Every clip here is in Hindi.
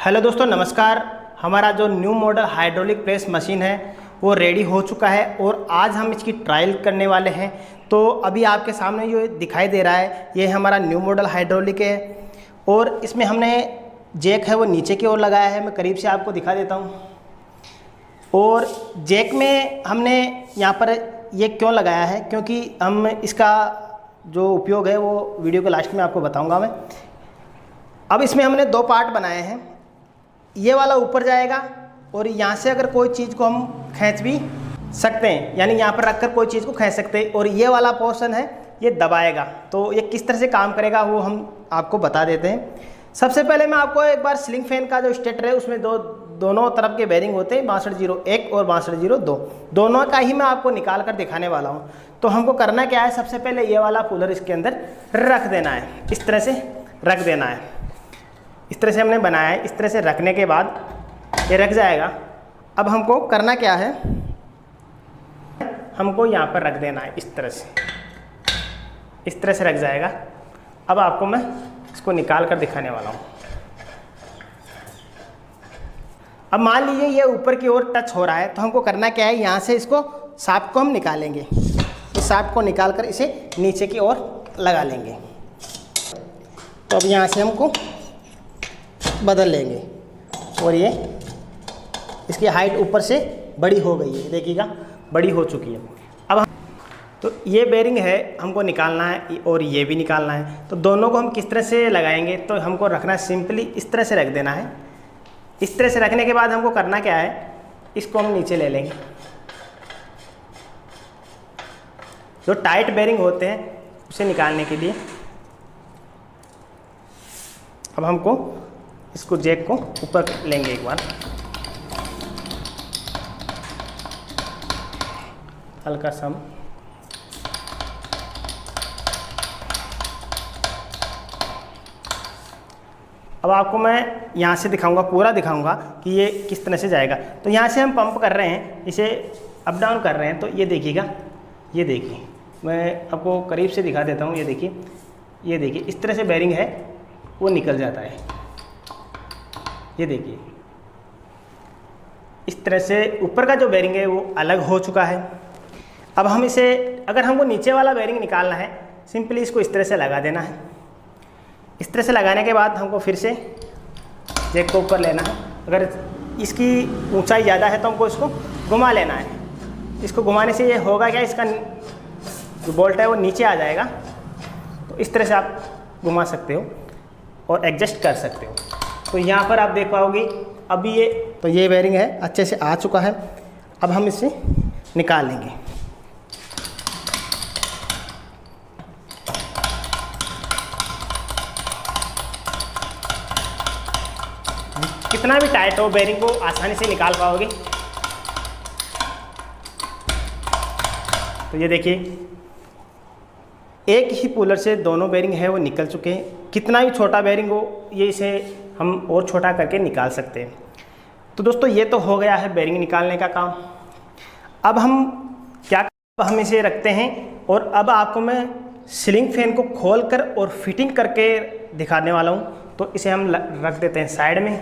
हेलो दोस्तों, नमस्कार। हमारा जो new model hydraulic press machine है वो रेडी हो चुका है और आज हम इसकी ट्रायल करने वाले हैं। तो अभी आपके सामने जो दिखाई दे रहा है ये हमारा न्यू मॉडल हाइड्रोलिक है और इसमें हमने जैक है वो नीचे की ओर लगाया है। मैं करीब से आपको दिखा देता हूँ। और जैक में हमने यहाँ पर ये क्यों लगाया है, क्योंकि हम इसका जो उपयोग है वो वीडियो के लास्ट में आपको बताऊँगा मैं। अब इसमें हमने दो पार्ट बनाए हैं। ये वाला ऊपर जाएगा और यहाँ से अगर कोई चीज़ को हम खींच भी सकते हैं, यानी यहाँ पर रखकर कोई चीज़ को खींच सकते हैं। और ये वाला पोर्शन है ये दबाएगा। तो ये किस तरह से काम करेगा वो हम आपको बता देते हैं। सबसे पहले मैं आपको एक बार सीलिंग फैन का जो स्टेटर है उसमें दोनों तरफ के बेरिंग होते हैं 6201 और 6202, दोनों का ही मैं आपको निकाल कर दिखाने वाला हूँ। तो हमको करना क्या है, सबसे पहले ये वाला कूलर इसके अंदर रख देना है। इस तरह से रख देना है। इस तरह से हमने बनाया है। इस तरह से रखने के बाद ये रख जाएगा। अब हमको करना क्या है, हमको यहाँ पर रख देना है। इस तरह से रख जाएगा। अब आपको मैं इसको निकाल कर दिखाने वाला हूँ। अब मान लीजिए ये ऊपर की ओर टच हो रहा है, तो हमको करना क्या है, यहाँ से इसको शाफ्ट को हम निकालेंगे। इस शाफ्ट को निकाल कर इसे नीचे की ओर लगा लेंगे। तो अब यहाँ से हमको बदल लेंगे और ये इसकी हाइट ऊपर से बड़ी हो गई है, देखिएगा बड़ी हो चुकी है। अब तो ये बेरिंग है हमको निकालना है और ये भी निकालना है। तो दोनों को हम किस तरह से लगाएंगे, तो हमको रखना सिंपली इस तरह से रख देना है। इस तरह से रखने के बाद हमको करना क्या है, इसको हम नीचे ले लेंगे। जो टाइट बेरिंग होते हैं उसे निकालने के लिए अब हमको इसको जैक को ऊपर लेंगे एक बार, हल्का सा। अब आपको मैं यहाँ से दिखाऊंगा, पूरा दिखाऊंगा कि ये किस तरह से जाएगा। तो यहाँ से हम पंप कर रहे हैं, इसे अप डाउन कर रहे हैं। तो ये देखिएगा, ये देखिए, मैं आपको करीब से दिखा देता हूँ। ये देखिए, इस तरह से बेरिंग है वो निकल जाता है। ये देखिए, इस तरह से ऊपर का जो बेरिंग है वो अलग हो चुका है। अब हम इसे, अगर हमको नीचे वाला बेरिंग निकालना है, सिंपली इसको इस तरह से लगा देना है। इस तरह से लगाने के बाद हमको फिर से जैक को ऊपर लेना है। अगर इसकी ऊंचाई ज़्यादा है तो हमको इसको घुमा लेना है। इसको घुमाने से ये होगा क्या, इसका जो बोल्ट है वो नीचे आ जाएगा। तो इस तरह से आप घुमा सकते हो और एडजस्ट कर सकते हो। तो यहाँ पर आप देख पाओगे अभी ये बेरिंग है अच्छे से आ चुका है। अब हम इसे निकाल लेंगे। कितना भी टाइट हो, बेरिंग को आसानी से निकाल पाओगे। तो ये देखिए, एक ही पुलर से दोनों बेरिंग है वो निकल चुके हैं। कितना भी छोटा बेरिंग हो, ये इसे हम और छोटा करके निकाल सकते हैं। तो दोस्तों ये तो हो गया है बेरिंग निकालने का काम। अब हम क्या, हम इसे रखते हैं और अब आपको मैं सीलिंग फैन को खोलकर और फिटिंग करके दिखाने वाला हूँ। तो इसे हम रख देते हैं साइड में।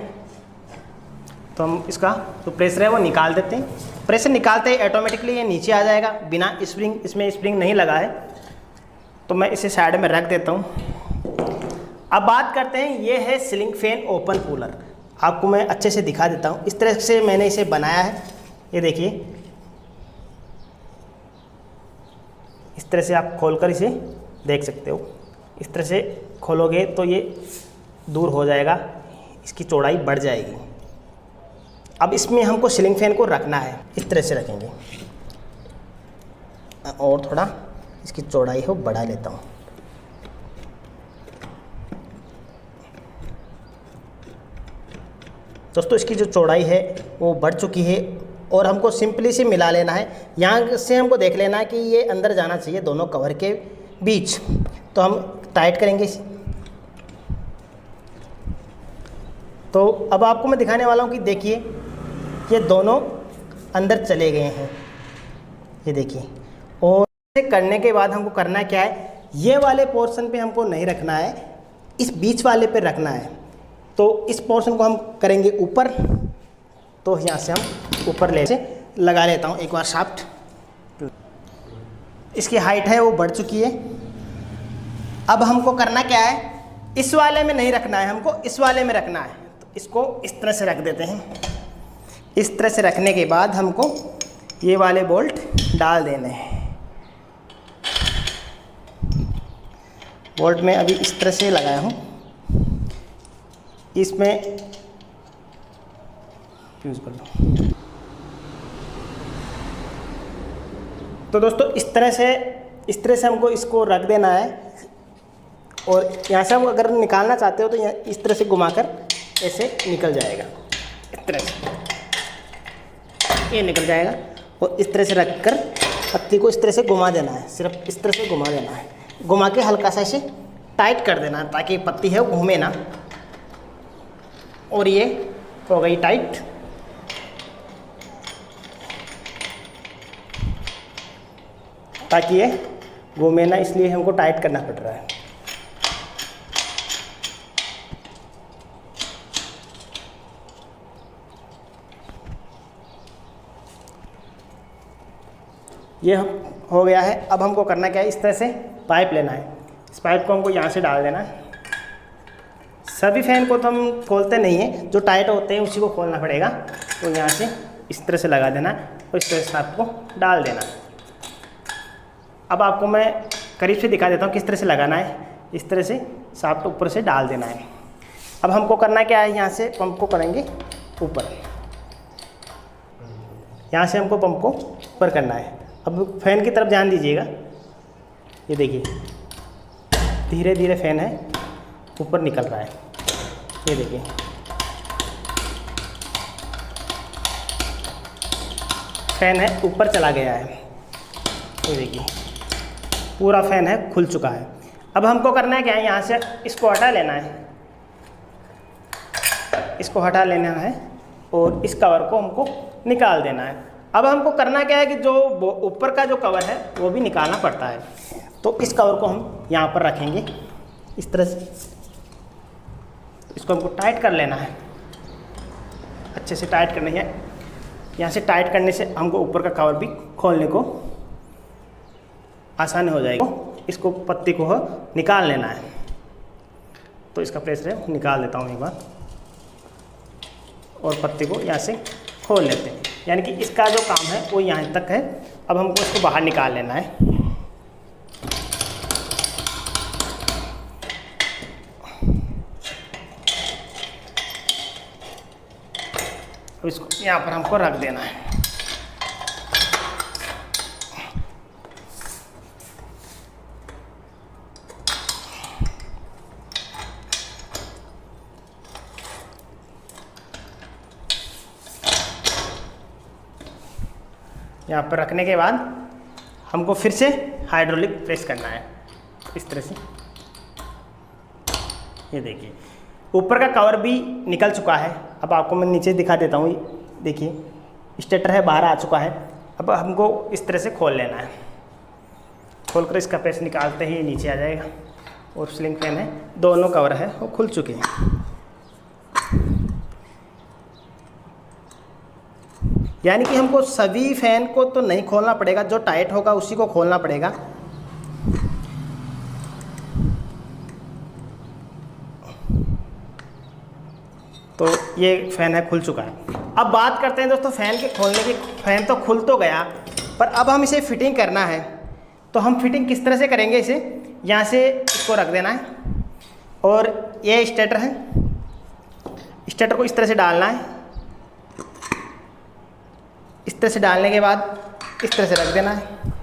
तो हम इसका जो प्रेशर है वो निकाल देते हैं। प्रेशर निकालते ही ऑटोमेटिकली ये नीचे आ जाएगा बिना स्प्रिंग, इसमें स्प्रिंग नहीं लगा है। तो मैं इसे साइड में रख देता हूँ। अब बात करते हैं, ये है सीलिंग फैन ओपन कूलर। आपको मैं अच्छे से दिखा देता हूँ। इस तरह से मैंने इसे बनाया है। ये देखिए, इस तरह से आप खोलकर इसे देख सकते हो। इस तरह से खोलोगे तो ये दूर हो जाएगा, इसकी चौड़ाई बढ़ जाएगी। अब इसमें हमको सीलिंग फैन को रखना है, इस तरह से रखेंगे और थोड़ा इसकी चौड़ाई हो बढ़ा लेता हूँ। दोस्तों इसकी जो चौड़ाई है वो बढ़ चुकी है और हमको सिंपली से मिला लेना है। यहाँ से हमको देख लेना है कि ये अंदर जाना चाहिए दोनों कवर के बीच। तो हम टाइट करेंगे इसे। तो अब आपको मैं दिखाने वाला हूँ कि देखिए ये दोनों अंदर चले गए हैं, ये देखिए। और इसे करने के बाद हमको करना क्या है, ये वाले पोर्शन पे हमको नहीं रखना है, इस बीच वाले पे रखना है। तो इस पोर्शन को हम करेंगे ऊपर। तो यहाँ से हम ऊपर ले से लगा लेता हूँ एक बार शाफ्ट। इसकी हाइट है वो बढ़ चुकी है। अब हमको करना क्या है, इस वाले में नहीं रखना है, हमको इस वाले में रखना है। तो इसको इस तरह से रख देते हैं। इस तरह से रखने के बाद हमको ये वाले बोल्ट डाल देने हैं। बोल्ट में अभी इस तरह से लगाया हूँ, इसमें यूज़ कर लो। तो दोस्तों इस तरह से हमको इसको रख देना है। और यहाँ से हम अगर निकालना चाहते हो तो यहाँ इस तरह से घुमाकर ऐसे निकल जाएगा, इस तरह से ये निकल जाएगा। और इस तरह से रखकर पत्ती को इस तरह से घुमा देना है, सिर्फ इस तरह से घुमा देना है। घुमा के हल्का सा इसे टाइट कर देना है ताकि पत्ती है वो घूमे ना। और ये हो गई टाइट। ताकि ये घूमे ना, इसलिए हमको टाइट करना पड़ रहा है। ये हो गया है। अब हमको करना क्या है, इस तरह से पाइप लेना है। इस पाइप को हमको यहाँ से डाल देना है। सभी फैन को तो हम खोलते नहीं हैं, जो टाइट होते हैं उसी को खोलना पड़ेगा। तो यहाँ से इस तरह से लगा देना है और इस तरह से आपको डाल देना है। अब आपको मैं करीब से दिखा देता हूँ किस तरह से लगाना है। इस तरह से शाफ्ट ऊपर से डाल देना है। अब हमको करना क्या है, यहाँ से पंप को करेंगे ऊपर। यहाँ से हमको पंप को ऊपर करना है। अब फैन की तरफ ध्यान दीजिएगा। ये देखिए धीरे धीरे फैन है ऊपर निकल रहा है। ये देखिए फैन है ऊपर चला गया है। ये देखिए पूरा फैन है खुल चुका है। अब हमको करना है क्या है, यहाँ से इसको हटा लेना है। इसको हटा लेना है और इस कवर को हमको निकाल देना है। अब हमको करना क्या है कि जो ऊपर का जो कवर है वो भी निकालना पड़ता है। तो इस कवर को हम यहाँ पर रखेंगे इस तरह से। इसको हमको टाइट कर लेना है, अच्छे से टाइट करनी है। यहाँ से टाइट करने से हमको ऊपर का कवर भी खोलने को आसानी हो जाएगी। इसको पत्ती को निकाल लेना है। तो इसका प्रेशर है निकाल देता हूँ एक बार और पत्ती को यहाँ से खोल लेते हैं। यानी कि इसका जो काम है वो यहाँ तक है। अब हमको इसको बाहर निकाल लेना है। अब इसको यहाँ पर हमको रख देना है। यहाँ पर रखने के बाद हमको फिर से हाइड्रोलिक प्रेस करना है इस तरह से। ये देखिए ऊपर का कवर भी निकल चुका है। अब आपको मैं नीचे दिखा देता हूँ। देखिए स्टेटर है बाहर आ चुका है। अब हमको इस तरह से खोल लेना है। खोलकर इसका प्रेस निकालते ही नीचे आ जाएगा। और स्लिंग फैन है, दोनों कवर है वो खुल चुके हैं। यानी कि हमको सभी फैन को तो नहीं खोलना पड़ेगा, जो टाइट होगा उसी को खोलना पड़ेगा। तो ये फैन है खुल चुका है। अब बात करते हैं दोस्तों फैन के खोलने की। फैन तो खुल तो गया, पर अब हम इसे फिटिंग करना है। तो हम फिटिंग किस तरह से करेंगे, इसे यहाँ से इसको रख देना है और ये स्टेटर है। स्टेटर को इस तरह से डालना है। इस तरह से डालने के बाद इस तरह से रख देना है।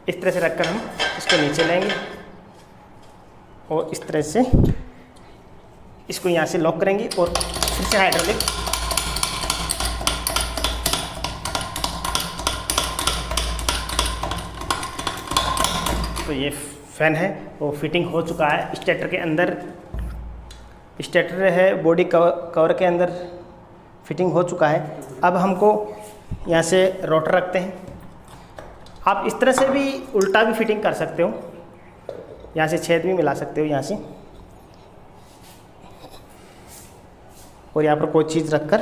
इस तरह से रखकर हम इसको नीचे लेंगे और इस तरह से इसको यहाँ से लॉक करेंगे और फिर से हाइड्रोलिक तो ये फैन है वो फिटिंग हो चुका है। स्टेटर के अंदर स्टेटर है बॉडी कवर के अंदर फिटिंग हो चुका है। अब हमको यहाँ से रोटर रखते हैं। आप इस तरह से भी उल्टा भी फिटिंग कर सकते हो, यहाँ से छेद भी मिला सकते हो यहाँ से। और यहाँ पर कोई चीज़ रखकर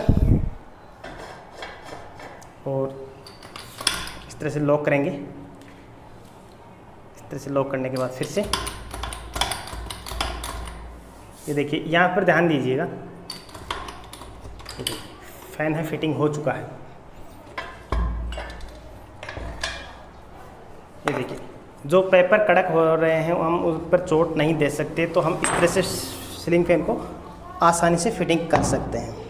और इस तरह से लॉक करेंगे। इस तरह से लॉक करने के बाद फिर से ये देखिए, यहाँ पर ध्यान दीजिएगा, फैन है फिटिंग हो चुका है। ये देखिए, जो पेपर कड़क हो रहे हैं हम उस पर चोट नहीं दे सकते, तो हम इस तरह से सीलिंग फैन को आसानी से फिटिंग कर सकते हैं।